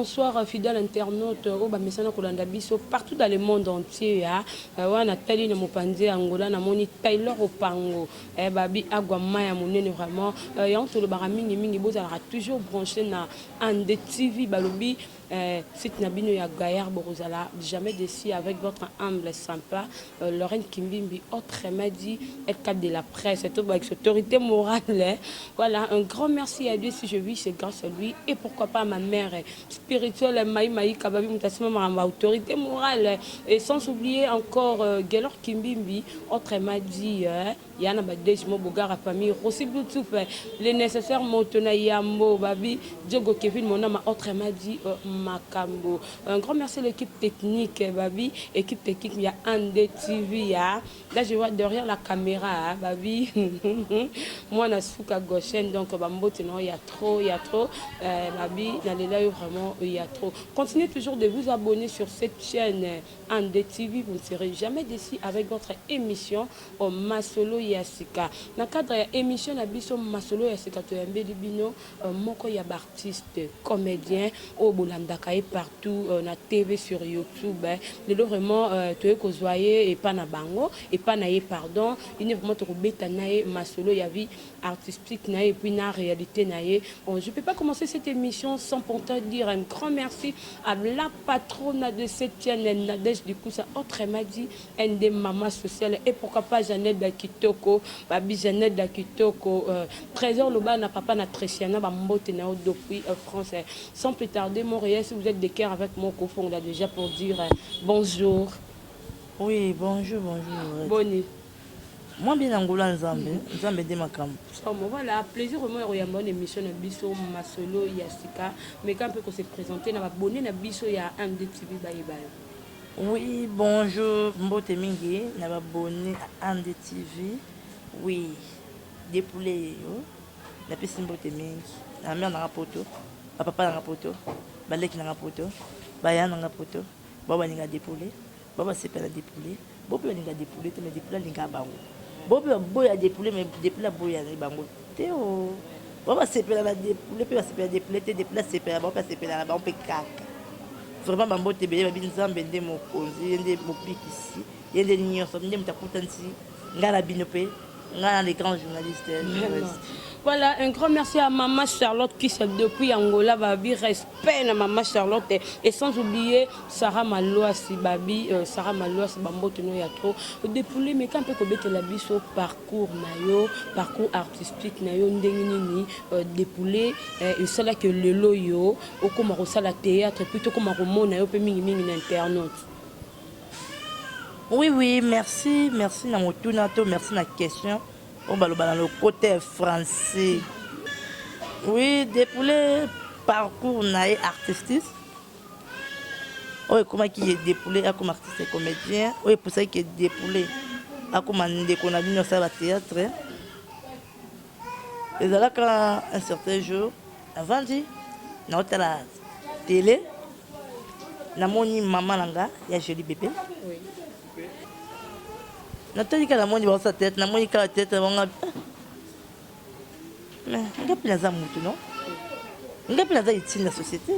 bonsoir fidèle internaute au bamesana kolanda biso partout dans le monde entier ya wana tali na mopanzi Angola na moni Taylor Opango babi agwa maya monene vraiment ya on to le baramingi mingi bozala toujours branché na Ande TV balobi site nabino ya Gaillard Borozala jamais déçu avec votre humble sympa Lorraine Kimbimbi autrement dit être cadre de la presse et tout avec cette autorité morale voilà un grand merci à Dieu si je vis c'est grâce à lui et pourquoi pas ma mère spirituelle Maï Kababi Mutassima ma autorité morale et sans oublier encore Gaylor Kimbimbi autrement dit Yana Badejmo Bogara famille aussi Bluetooth les nécessaires Motona Yambo Babi Diogo Kevin mon nom autrement dit Makambo. Un grand merci à l'équipe technique, Babi. Équipe technique, il y a Ande TV. Là, je vois derrière la caméra, Babi. Moi, je suis à gauche, donc il y a trop, Babi, vraiment, il y a trop. Continuez toujours de vous abonner sur cette chaîne Ande TV. Vous ne serez jamais déçus avec votre émission au Masolo Yassika. Dans le cadre de l'émission, Masolo Yassika, tu es un moko ya artiste, comédien, au Bolanda partout na TV sur YouTube les vraiment tu es kozwaye et pas na bango et pas naie pardon il est vraiment trop bêta naie masolo ya vie artistique naie et puis na réalité naie je peux pas commencer cette émission sans pourtant dire un grand merci à la patronne de cette chaîne Nadège du coup ça autrement dit une des mamans sociales et pourquoi pas Jeannette Dakitoko babi Jeannette Dakitoko trésor loba na papa na Tréciana ba mbote na depuis français sans plus tarder Montréal. Si vous êtes de cœur avec mon cofondateur déjà pour dire bonjour. Oui, bonjour. Bonne. Moi bien Angola Nzambe de Makam. Voilà, plaisir vraiment de voir émission de Biso Masolo Yassika, mais quand on peut se présenter na abonné na Biso ya Ande TV baye. Oui, bonjour, Mbote Mingi, na abonné à Ande TV. Oui, des poulets yo. La piste Mbote Mingi, la mère na poto, papa na poto. Baleki na poto baya na poto baba ninga dépolé baba sepela dépolé bope ninga dépolé te me dépolé ninga bango bope boya dépolé mais dépolé boya na bango te o baba sepela la dépolé pe sepela dépolé te dépolé sepela baba sepela ba on peut kaka vraiment bambo te beye babi nzambe nde mokonzi nde mopikisi yende nyonso nde mutakutansi ngala bino pe ngala les grands journalistes. Voilà, un grand merci à Maman Charlotte qui c'est depuis Angola, Babi, respect à Maman Charlotte et sans oublier Sarah Maloasi, Babi, Sarah Maloasi, Bambo Teno Yatro, dépoulé, mais quand on peut la bise au parcours nayo, parcours artistique nayo, ndengini, dépoulé, et c'est là que le loyo, au comme on la théâtre, plutôt comme on remonte nayo, peut mingi internaute. Oui, merci, na motunato, merci na question. On va le côté français. Oui, dépoulé parcours naïe artistique. Oui, comment qui est dépoulé comme artiste et comédien. Oui, pour ça qui est dépoulé comme un déconnabiné au la théâtre. Et là, quand un certain jour, avant dit, dans la télé, na moni maman langa, il y a joli bébé. Oui. Nathalie la moni dans sa tête, na moni la tête mais on a plus la mutu non on a plus la utile la société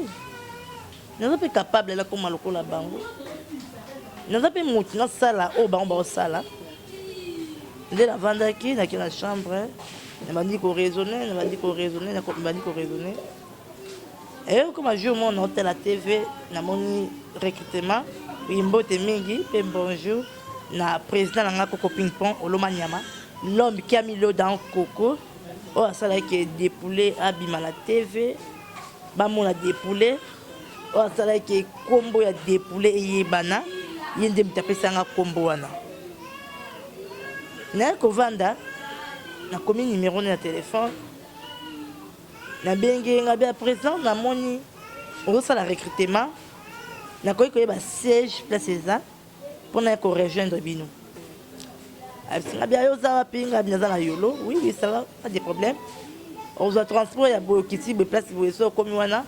on pas capable là comme maloko la bango on pas mutu na sala au bango ba sala de la vendre qui dans la chambre on m'a dit qu'on raisonner et comme un jour mon hôtel la TV na moni recrutement Mbote Mingi et bonjour na président na Coco Ping Pong Olomanyama l'homme qui a mis l'eau dans Coco oh ça là qui est dépoulé abima la TV ba mon a dépoulé oh ça là qui est combo ya dépoulé yebana yende mtapesa nga combo wana na ko vanda na komi numéro na téléphone na bengi nga bien présent na moni on ça la recrutement na ko ba siège place ça pour nous rejoindre Bino. Oui, ça va, pas de problème. On a transport, il y a beaucoup de places pour les autres comme Wana.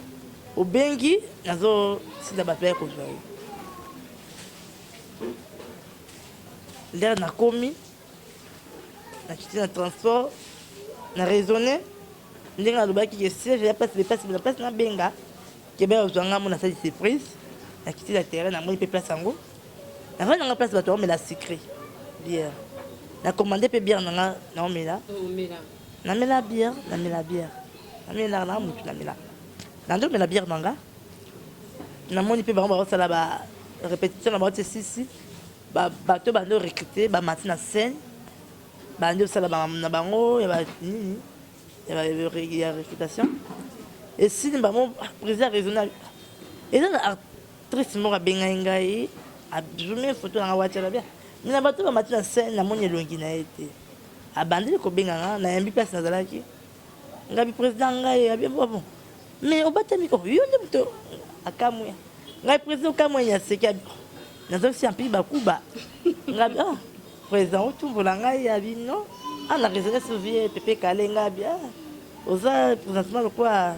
Au Bengi, c'est la bataille qu'on va. L'air n'a commis, n'a quitté le transport, n'a raisonné. N'a pas de siège, il y a pas de place dans Benga. Québec ozwanga mona sa surprise na kiti la terrain na moi pe place yango na va na place bato mais la secret bière na commandé pe bière na na omela na mela bière na mutu na mela na ndo mela bière nanga na moni pe ba sala ba répétition na ba sisi ba bato bando recruter ba matin na scène bando sala ba na bango ya ba nini ya réputation et si ba mon président raisonnable et là actrice moko abengai ngai azume photo na watela bien mina bato ba matin na scène na moni elongi na ete abandeli kobenga nga na yambi place nazalaki ngabi président ngai abi bon mais obatami ko yo nde moto akamwe ngai président kamwe ya seki nazosi ampi bakuba ngabi président otumbola ngai abi non ana raisonné sur vie pepe kale ngabi oza présentement quoi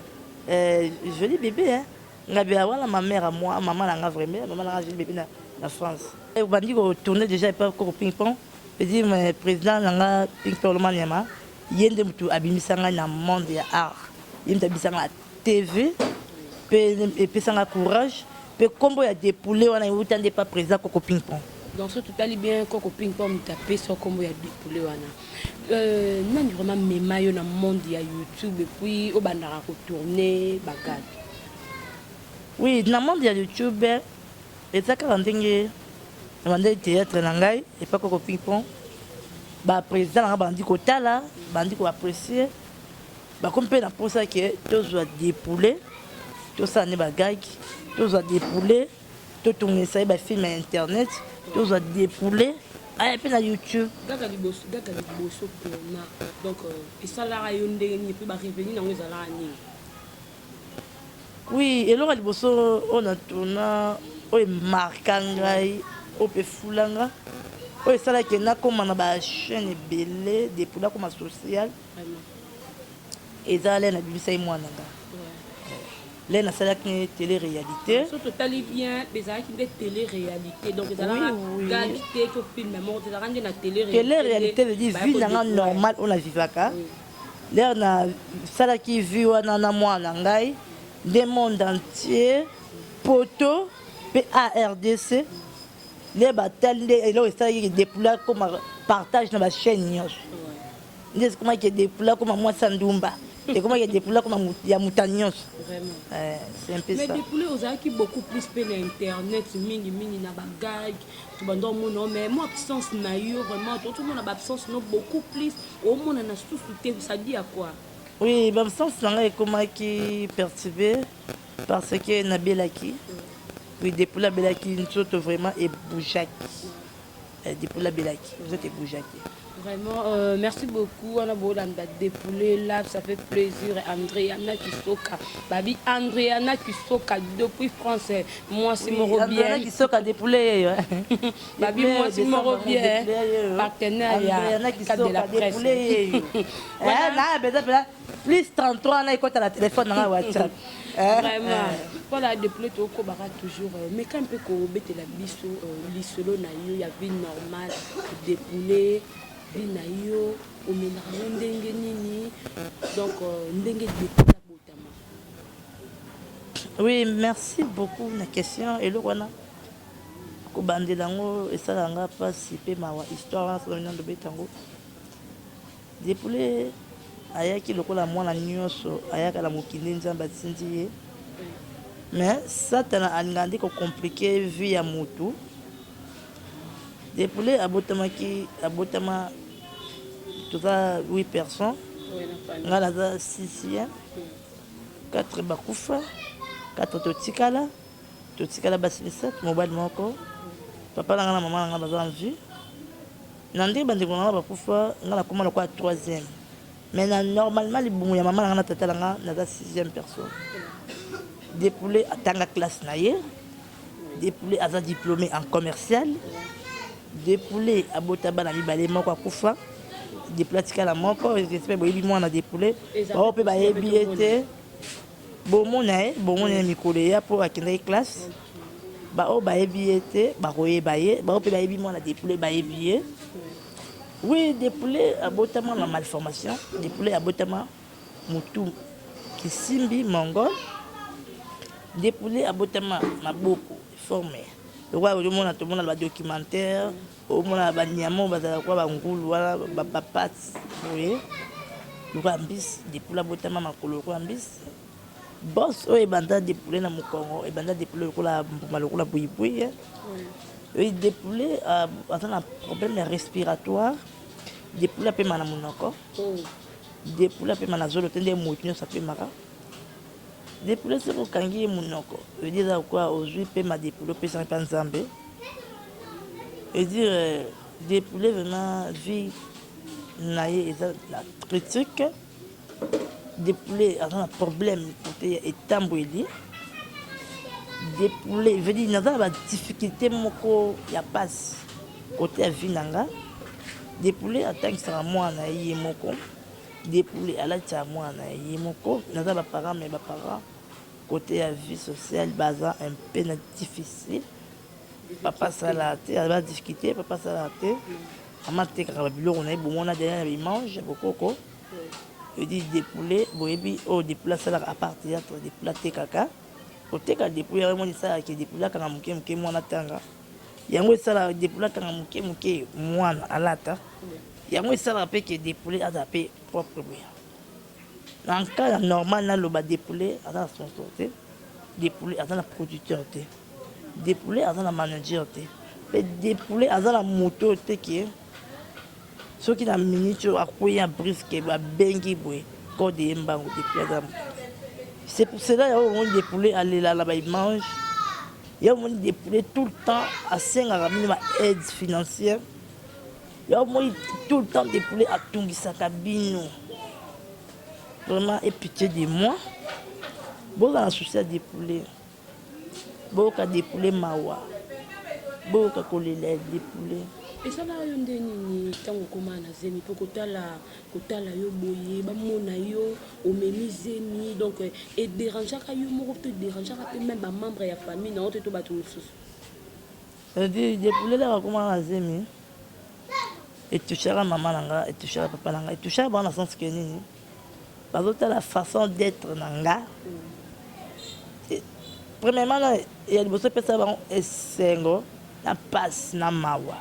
joli bébé hein ngabi wala ma mère à moi maman la nga vraiment maman la joli bébé na France et bandi ko tourner déjà pas ko ping pong je dis mais président nga ping pong maniama yende mutu abimisanga na monde ya art yende abisanga TV pe pesanga courage pe combo ya dépoulé wana utande pas président ko ping pong donc ce tout ali bien ko ping pong taper sur combo ya dépoulé wana nani vraiment memayo na monde ya YouTube et puis au bandara ko tourner bagad oui na monde ya YouTube et ça quand ndenge bande théâtre na ngai et pas ko ping pong ba président na bandi ko tala bandi ko apprécier ba comme pe na posa que tous doit dépouler tout ça ne ba gag tous doit dépouler tout tourner ça ba film internet tous doit dépouler et puis na YouTube gaga liboso na donc et ça la yonde ni pe ba revenir na ngezala ni oui et là liboso on a tourna o markangai o pe fulanga o esala ke na koma na ba chaîne ebele dépula comme social eza lena bibisa mwana nga lena sala ke télé réalité so totally bien bezala ki de télé réalité donc ezala qualité ko film mort ezala na télé réalité veut dire vie na normal on a vivaka l'air na sala ki vie wana na mwana ngai des monde entier poto PARDC les batailles et là ça il déploie comme partage dans la chaîne nyos ndez comment il déploie comme moi Sandumba et comment il déploie comme ya Mutanyos vraiment c'est un peu mais ça mais déploie aux qui beaucoup plus pe na internet mini na bagage tu bando mon mais moi absence na yo vraiment tout le monde a absence non beaucoup plus au monde na sous ça dit à quoi oui l'absence là comment qui perturbé parce que Nabelaki oui, depuis la Belaki, nous sommes vraiment ébouchaki. Depuis la Belaki, vous êtes ébouchaki. Vraiment, merci beaucoup. On a beau dépouler là, ça fait plaisir. Andréana Kisoka, Babi Andréana Kisoka depuis France. Moi, c'est mon bien. Andréana Kisoka dépouler. Babi, moi, c'est mon bien. Partenaire de la presse. Plus 33 ans, écoute à la téléphone dans la WhatsApp. Vraiment. Voilà, depuis tout le monde toujours. Mais quand on peut bêter la biso, l'isolo na yo, il y a vie normale, dépouler. Binayo omenaka ndenge nini donc ndenge dépula botama. Oui, merci beaucoup la question et le wana ko bandelango esalanga pasi pe mawa histoire sur le nom de betango dépouler ayaki lokola mwana nyonso ayaka la mokili nzamba tindi ye mais satana alingandi ko compliquer vie ya mutu dépouler abotama tout ça 8 personnes ngala za 6e 4 bakufa 4 totikala basilisa mobile moko papa na maman na baza en vie nandi bandi ko na bakufa ngala koma kwa 3e mais normalement libumu ya maman na tata na za 6e personne dépouler atanga classe na ye dépouler aza diplômé en commercial dépouler abotaba na mibale moko akufa déplatika la moko j'espère boyebi mwana dépouler bao pe bayebi ete bomona mikolo ya po akendaki classe bao bayebi ete bakoyeba ye bao pe bayebi mwana dépouler bayebi ye oui dépouler abotama na malformation dépouler abotama mutu kisimbi mongol Dépoulé abotama maboko formé. Le roi au monde a tout le monde a documentaire, au monde a banyamo bazala kwa bangulu wala bapat. Oui. Le roi ambis dépoulé abotama makolo kwa ambis. Boss o ebanda dépoulé na mukongo, ebanda dépoulé kola mbuma lokola boyeboy. Oui, dépoulé a un problème respiratoire. Dépoulé pe mana munoko. Dépoulé pe mana zolo tende motinyo ça peut mara. Dépoulé c'est pour kangi munoko. Je dis quoi aujourd'hui pe ma dépoulé pe sans nzambe. Je dire dépoulé vraiment vie naie la critique. Dépoulé a un problème côté etamboueli. Dépoulé veut dire naza ba difficulté moko ya passe côté vie nanga. Dépoulé attend ça moi na yé moko. Dépoulé à la tia moi na yé moko. Naza ba parents mais ba parents côté la vie sociale baza un peu difficile. Papa salaté, elle va discuter, papa salaté. Maman te karabilo on a bon on a derrière il mange beaucoup. Je dis dépoulé, boyebi oh dépoulé ça à partir de dépoulé kaka. Côté ka dépoulé vraiment ça qui dépoulé kana muke mwana tanga. Yango ça dépoulé kana muke mwana alata. Yango ça pe que dépoulé adapté propre bien. Dans le cas normal, on a dépoulé à la sponsor, dépoulé à la producteur, dépoulé à la manager, dépoulé à la moto, ceux qui ont minute à couiller un brisque, à bengi, code et mbango, dépoulé. C'est pour cela qu'il y a dépoulé à là-bas, ils mangent. Il y a dépoulé tout le temps à 5 à la aide financière. Il y a tout le temps dépoulé à Tungisa Kabino. Vraiment, et pitié de moi. Bon, on souci à dépouler. Bon, on dépouler mawa. Bon, on coller les dépouler. Et ça là, on dit ni tant qu'on a zemi pour que la yo boye, ba mona yo, o memi zemi donc et déranger ka yo mo te déranger ka même ba membre ya famille na oto to ba tout sous. Ça dit dépouler là comment on a zemi. Et toucher à maman nanga, et toucher à papa nanga, et toucher à bon sens que ni. Parce que la façon d'être nanga. Premièrement, il y a des personnes qui ont un sengo, la passe na mawa.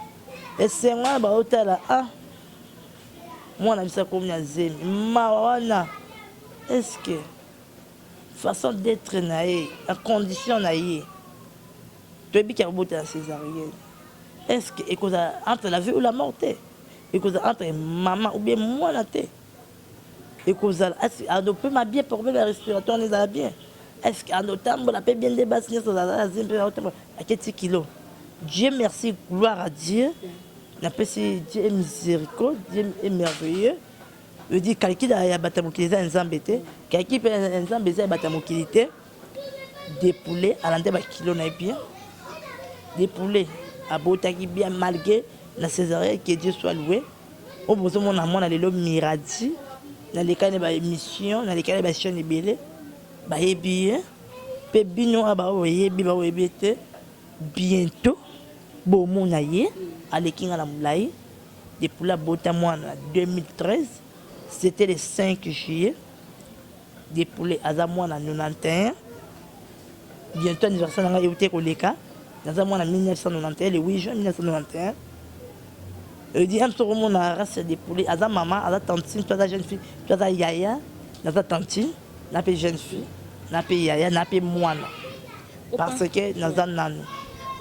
Et sengo ba hôtel ah. Moi na bisa comme na zemi. Mawa na. Est-ce que façon d'être naé, la condition naé. Tu es bien qui la césarienne. Est-ce que et cause entre la vie ou la mort et cause entre maman ou bien moi la tête. Et cause on peut m'habiller pour bien respiratoire on est bien. Est-ce qu'en autant la paix bien débassiner sur la zimbe à quelques kilos. Dieu merci, gloire à Dieu. La paix c'est Dieu est miséricorde, Dieu est merveilleux. Je dis quelqu'un a batamokilité en zambété, quelqu'un peut en zambété batamokilité. Des poulets à l'endroit kilo na bien. Des poulets à botaki bien malgré la césarienne que Dieu soit loué. Au besoin mon amour dans les lobes miradi. Dans les cas de émission, dans les cas de chaîne belé, bah bien, pe bino aba oyebi ba oyebete bientôt bon mon aye à l'ékinga la moulay depuis la bota moi en 2013, c'était le 5 juillet. Depuis les azamois en 91, bientôt anniversaire n'a été colléca, azamois en 1991, le 8 juin 1991. Je dis, je suis la race des poulets. À maman, à la tantine, toi, la jeune fille, toi, la yaya, la tantine, la jeune fille, la yaya, la moine. Parce que nous avons.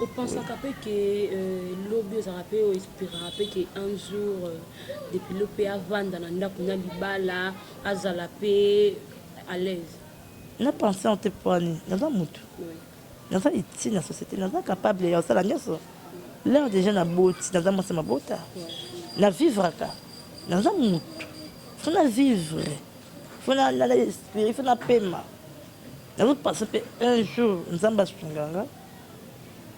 On pense que l'objet a rappelé, on espère qu'un jour, depuis le pays avant, dans la libala, à zalapé, à l'aise. Nous pensons en te prendre, nous avons tout. Nous avons ici dans la société, nous sommes capables de faire la chose. Là, déjà, nous avons ma bota. Nous vivre. Nous avons tout. Il faut vivre. Il faut l'esprit, il faut la paiement. Nous avons passé un jour, nous avons passé un jour.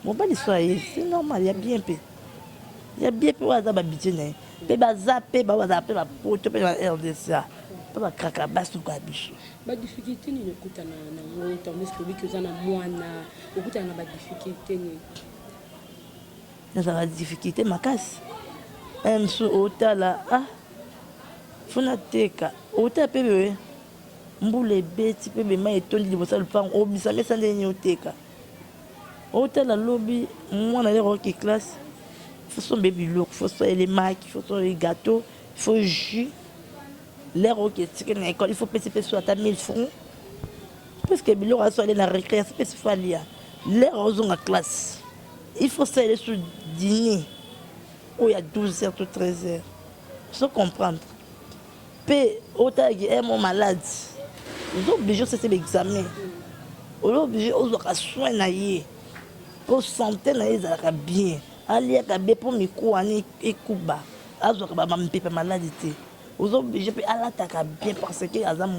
Mon pas l'histoire, c'est normal, il y a bien peu. Il y a bien peu de budget. Il y a zappé, il y a zappé, il y a RDCA. Il y a kraka basu kwa biso. Ba difficulté ni kuta na moto parce que biki za na mwana okuta na ba difficulté ni. Nous avons des difficultés makasi. Un sou otala ah. Funa teka. Ota pebewe. mbula ebeti mpe bema etondi liboso ya lupango obisa mesa ndenge oteka otala lobi mwana lero oke classe faut sombe biloko faut so les maki faut so les gâteaux faut jus lero oke tike na école il faut pesi peso ata 1000 francs parce que biloko aso aller na récré pesi faut aller lero ozonga classe il faut ça aller sur dîner où il y a 12h ou 13h faut comprendre pe otala ki est mon malade vous obligé de faire l'examen. Vous obligé de faire soin na ye. Pour santé na ye ça bien. Ali ka be pour miko ani ekuba. Azo ka ba mpepe maladie. Vous obligé pe ala ta ka bien parce que azam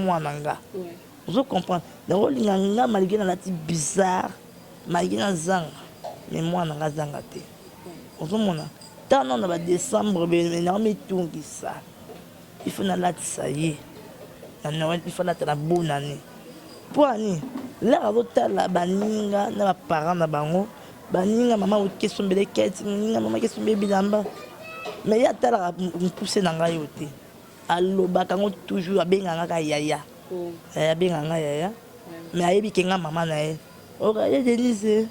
mwana nga. Vous comprenez. Donc linganga malgré na lati bizarre, malgré na zanga. Mais mwana nga zanga te. Vous mona. Tant on va décembre mais na mi tungi ça. Il faut na lati ça y. Il faut la bonne année. Pour année, là, la baninga, na parents na bango, baninga maman ou qui sont belle quête, maman qui sont bébé d'amba. Mais il y a tala pousser dans la yote. Allo bakango toujours a benga nga yaya. Benga nga yaya. Mais ayebi kenga maman na e. O ga ye Denise.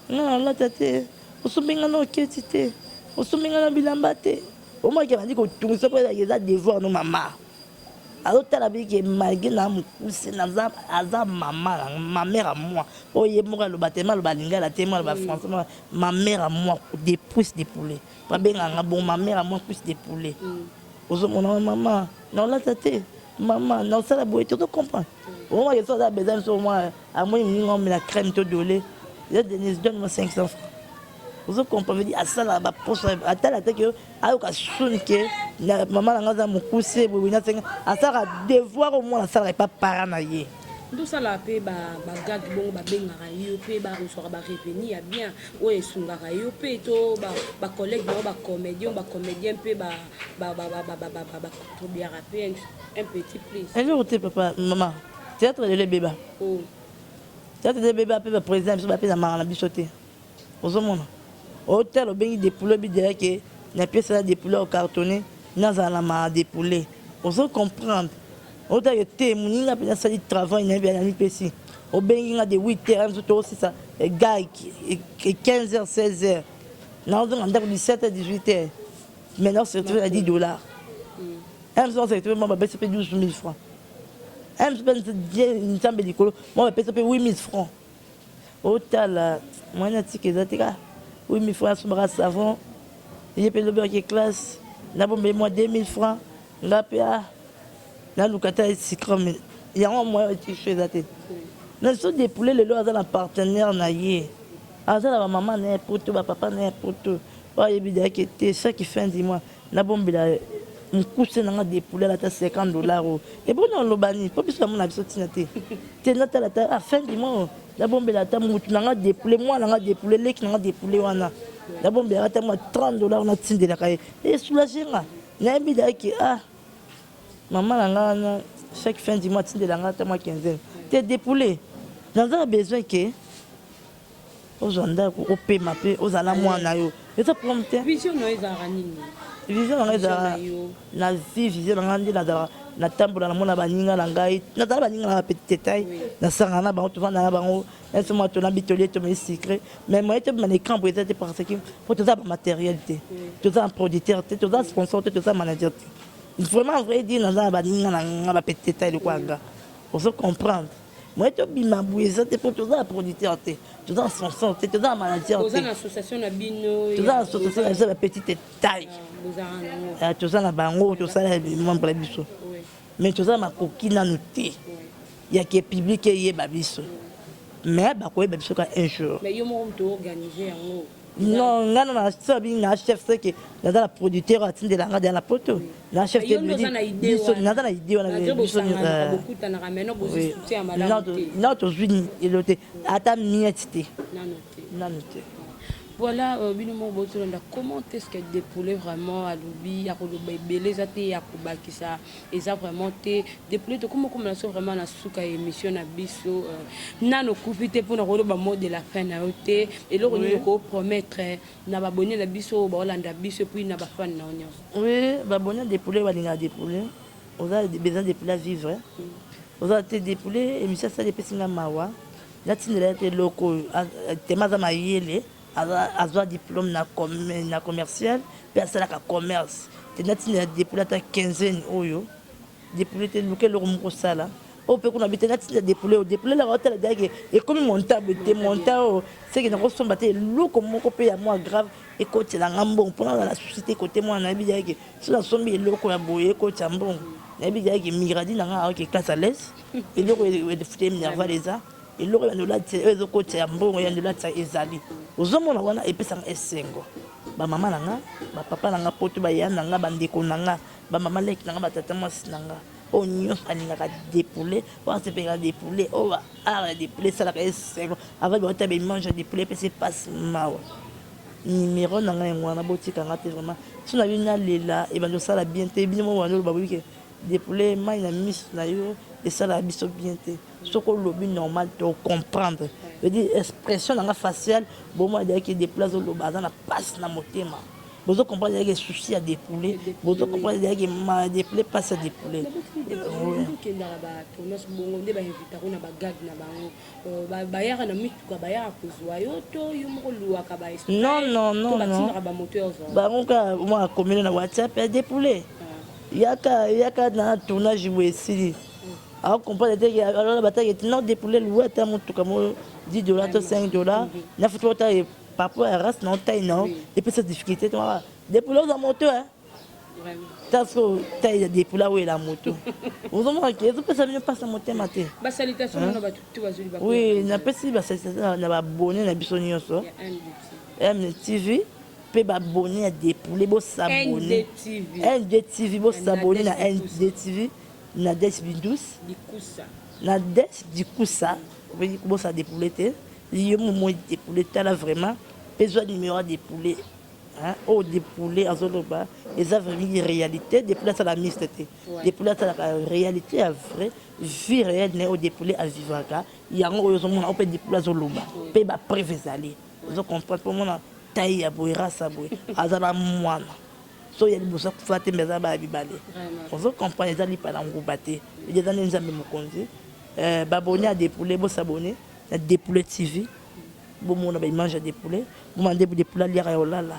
Non, la tate. O so benga no ketite. O so benga na bilamba te. O ma ke bandi ko tungisa ko ya devoir no mama. Alors, tu as vu que malgré la mousse, ma mère à moi, oh, il y a le bâtiment, le balinga, la témoin, le français, ma mère à moi, des pousses de poulet. Pas bien, bon, ma mère à moi, pousse des poulets. Mon maman, non, là, t'es, maman, non, ça la boîte, tu comprends. Au moins, il y a besoin de moi, à moi, il y a la crème, tu dois donner. Donne-moi 500 francs. Vous comprenez, à ça là, à tel attaque que, à l'occasion que maman n'a pas mon poussé, à ça là, devoir au moins, ça n'est pas paranaïé. Tout ça là, pe ba gag bon ba benga yo pe ba on sera ba revenir bien, ouais sungara yo pe to ba collègue ba comédien pe ba trop bien rapper un petit plus. Un jour tu papa, maman, théâtre de bébé. Oh. Théâtre de bébé pe ba président, ba pe na mara na bisoté. Ozomona. Hôtel au bengi des poulets bi dire que na pièce là des poulets au cartonné na za la ma des poulets on se comprendre hôtel était muninga pe ça dit travail na bien ni pesi au bengi na de 8h tout aussi ça gars 15h 16h na on a 17h 18h maintenant c'est à $10 même ça c'est moi ba c'est 12 000 francs même c'est bien une chambre d'école moi ba c'est 8 000 francs hôtel moi na ticket ça. Oui, 1000 francs sur le savon. J'ai payé le beurre qui classe. Là, bon, moi 2000 francs. Là, là, le cata est si comme. Il y a un moyen de toucher la tête. Nous sommes des poulets, les lois, un partenaire naïe. Ah, ça, la maman n'est pour tout, papa n'est pour tout. Ah, il y a des ça qui fait un dis-moi. Là, bon, on couche dans des poulets à $50. Et bon, on l'a banni. Pas plus que mon habitude, tu es là, à la fin du mois. La bombe la table n'a des poulets moi n'a des poulets les qui n'a des poulets wana la bombe la table $30 on a tindé la caille et soulagé là n'a mis qui ah maman la chaque fin du mois tindé la table 15 t'es des poulets dans un besoin que aux anda au paie ma paie aux ala moi na yo et ça pour me vision no ezarani vision na vie vision na tambola na mona baninga na ngai na tala baninga na petite taille na sanga na bango tuvanda na bango ese moi to na bitolier to mais secret mais moi to na écran pour être parce que pour tout ça matérialité tout ça producteur tout ça sponsor tout ça manager vraiment vrai dire na baninga na petite taille quoi nga pour se comprendre moi to bima boueza te pour tout ça producteur tout ça sponsor tout ça manager tout ça association na bino tout ça association na petite taille tout ça na bango tout ça membre biso mais tout ça ma coquine noté il y a qui est public et il y a babiso mais ba ko babiso ka un jour mais yo mo to organiser yango non na ça bien na chef c'est que dans la producteur a tindé la dans la poto la chef de biso na dans la idée on a biso beaucoup na rameno bo soutien malade non to juni il était ata miette non noté. Voilà, comment est-ce que dépouler vraiment à l'oubi, à les athées, à Koubakisa, et ça vraiment dépouler comment on vraiment la souka émission à biso, nano coupité pour nous mot de la fin à ôter, et là on promettre n'a pas bonné la biso, Bolanda biso, puis n'a pas fan oui, bah bonne dépouler, on a besoin de poules à vivre. Vous avez été dépoulé, et monsieur, ça dépêche à Mawa. Là, tu n'as pas été local, tu m'as dit avoir diplôme na commercial, puis à ça, la commerce. Tu n'as pas dépoulé à 15 ans, dépoulé, tu n'as pas le sala. Au peu qu'on habite, tu n'as dépoulé, la hôtel, et comme montable, tu es monté, c'est que nous sommes battus, l'eau comme mon copain à moi grave, et côté la ngambon, pour la société côté moi, on a bien que si la somme est l'eau qu'on a boyé, côté ambon. Nabi dia ki migradi na nga ki classe à l'aise et le de futé minerva les a et le ya ndola tse ezo ko tse mbongo ya ndola tsa ezali ozomona wana epesa esengo ba mama na nga ba papa na nga poto ba ya na nga ba ndeko na nga ba mama leki na nga ba tata mwasi na nga o nyos aninga ka dépouler o se pega dépouler o ba ara dépouler ça la esengo avant ba tabe mange dépouler pese passe mawa numéro na nga ngwana botika nga te vraiment si na bina lela e bando sala bien te bien mo wana ba wiki dépoulé mai na mis na yo et ça la biso bien te ce que le but normal de comprendre veut dire expression dans la faciale bon moi dire que déplace le bazar na passe na motema vous comprendre que souci à dépouler vous comprendre que ma dépoulé passe à dépouler non non non non bah moi commune na WhatsApp est dépoulé yaka na tournage boesili a comprendre que alors la bataille est non dépouler le à mon tout comme $10 $5 na photo ta papa race non taille non et puis cette difficulté toi dépouler dans moto hein vraiment taso taille dépouler où est la moto vous avez que ça peut ça bien passer moto matin ba salutation na ba tout bazuli ba oui na pesi ba ça na ba bonne na biso nyonso MTV pe ba abonné à dépouler bo s'abonner NDTV bo s'abonner na NDTV na des bindus dikusa na des dikusa veut bo ça dépouler te lieu moment dépouler ta là vraiment besoin numéro dépouler hein au dépouler azoloba et ça vraiment une réalité dépouler ça la mystère dépouler ça la réalité à vrai vie réelle né au dépouler à vivre ka yango yo on peut dépouler azoloba pe ba prévezali vous comprenez pour moi taille ya boira sa boy azala mwana so ya libosa kufate mbeza ba bibale on comprendre les ali pas ngubate les années nzambe mokonzi babonné à dépouler bo s'abonner na dépouler TV bo mona ba image de poulet bo mande de poulet lire ya olala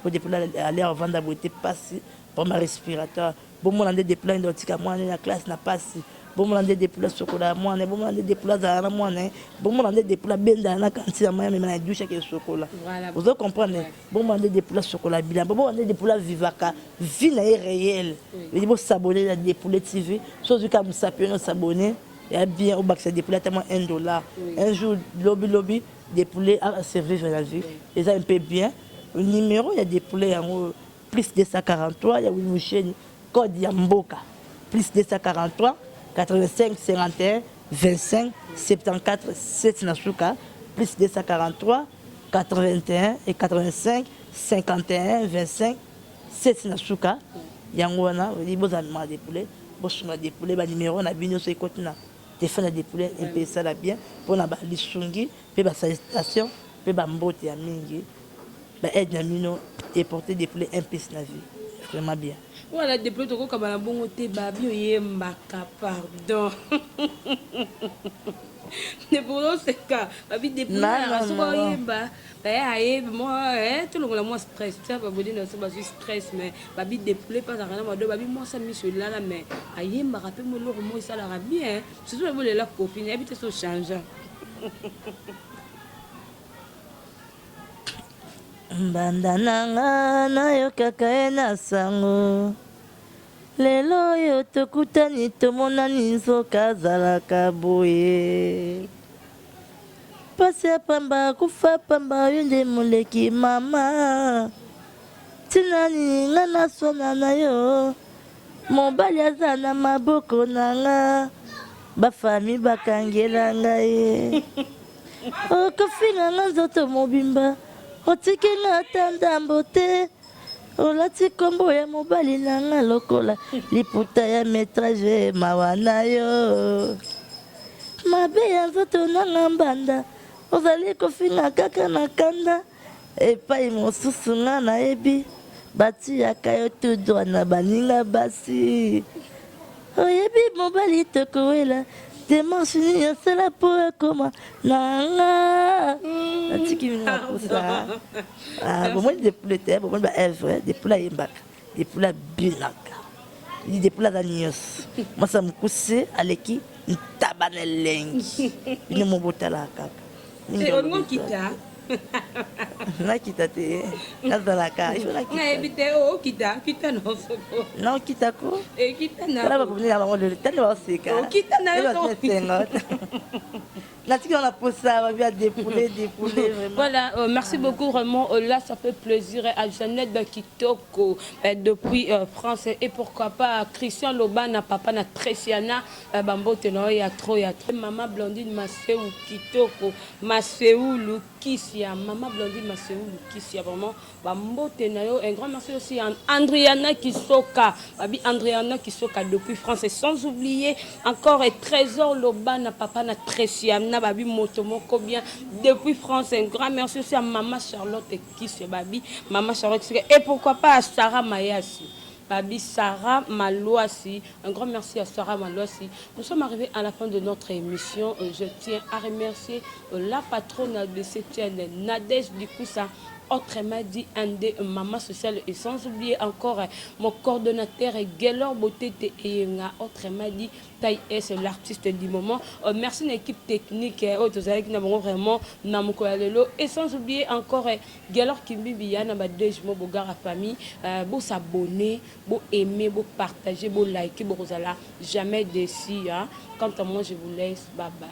bo de poulet aller vendre boité passe pour ma respirateur bo mona de poulet ndotika mwana na classe na passe bon mon ande dépouler chocolat moi ne bon mon ande dépouler za moi ne bon mon ande dépouler benda na kanti ya moi même na douche ke chocolat vous comprenez bon mon ande dépouler chocolat bilan bon mon ande dépouler vivaka vie na réel il faut s'abonner à dépouler TV chose comme ça peut nous s'abonner et bien au bac c'est dépouler tellement $1 un jour lobby dépouler à servir la vie et ça un peu bien le numéro il y a dépouler en plus 243 il y a une chaîne code ya mboka plus 243 85 51 25 74 7 Nasuka plus 243 81 et 85 51 25 7 Nasuka Yangwana il boza ma dépouler bosunga dépouler ba numéro na bino so ikotuna téléphone na dépouler et puis ça la bien pour na ba lisungi pe ba station pe ba mbote ya mingi ba aide na mino et porter dépouler un pièce na vie vraiment bien. Voilà, depuis que tu as bon côté, babi, yembaka, pardon. Ne pour c'est cas, babi depuis la soirée yemba, moi, tout le monde moi stress, ça va vous dire non, c'est pas stress, mais babi depuis pas rien, moi babi moi ça mis sur là mais ayemba rappelle moi le moi ça la bien, surtout vous la copine, habite ce changeant. Mbanda nanga nayokaka na sango lelo yo tokutani tomonani nzoka azalaka boye pasi ya pamba kufa pamba yo nde moleki mama tinani nga naswana na yo mobali aza na maboko na nga bafami bakangela ngai okofinga nga nzoto mobimba otiki nga tandambo te olati kombo ya mobali na nga lokola liputa ya métrage mawa na yo mabe ya nzoto na nga mbanda ozali kofinga kaka na kanda epai mosusu nga nayebi batiaka yo tout droit na baninga basi oyebi mobali tokoela démarche nini asala mpo akoma nanga natiki mino nakosa bomoni depule te bomoni baevre depule ayembaka depule abinaka depule aza nyonso mwasi ya mokuse aleki ntabana elengi bino mobotala kaka nakita te nazalaka nakita ko tala bakomini na bango lelo tani baoseka sengo natiki wana posa babi a dépoule vraiment. Voilà, merci beaucoup vraiment. Là, ça fait plaisir à Jeannette de Kitoko depuis France et pourquoi pas Christian Lobana, papa na Tresiana Bambo Teno, il y a trop. Maman Blondine Maseu Kitoko, Maseu Lukisia, maman Blondine Maseu Lukisia, vraiment Bambo Teno. Un grand merci aussi à Andriana Kisoka, Babi Andriana Kisoka depuis France et sans oublier encore Trésor Lobana, papa na Tresiana Babi Motomoko bien depuis France. Un grand merci aussi à maman Charlotte Kiss Babi, maman Charlotte et pourquoi pas à Sarah Mayasi. Babi Sarah Malouassi, un grand merci à Sarah Malouassi. Nous sommes arrivés à la fin de notre émission. Je tiens à remercier la patronne de cette chaîne, Nadège Dikoussa, autrement dit Andé, maman sociale, et sans oublier encore mon coordonnateur Gelor Botete et autrement dit Taï S, l'artiste du moment. Merci à l'équipe technique vraiment et sans oublier encore Gelor Kimbibiya na badej mo bogara famille beau s'abonner, beau aimer, beau partager, beau liker, beau rosala jamais déçu. Quant à moi je vous laisse, bye bye.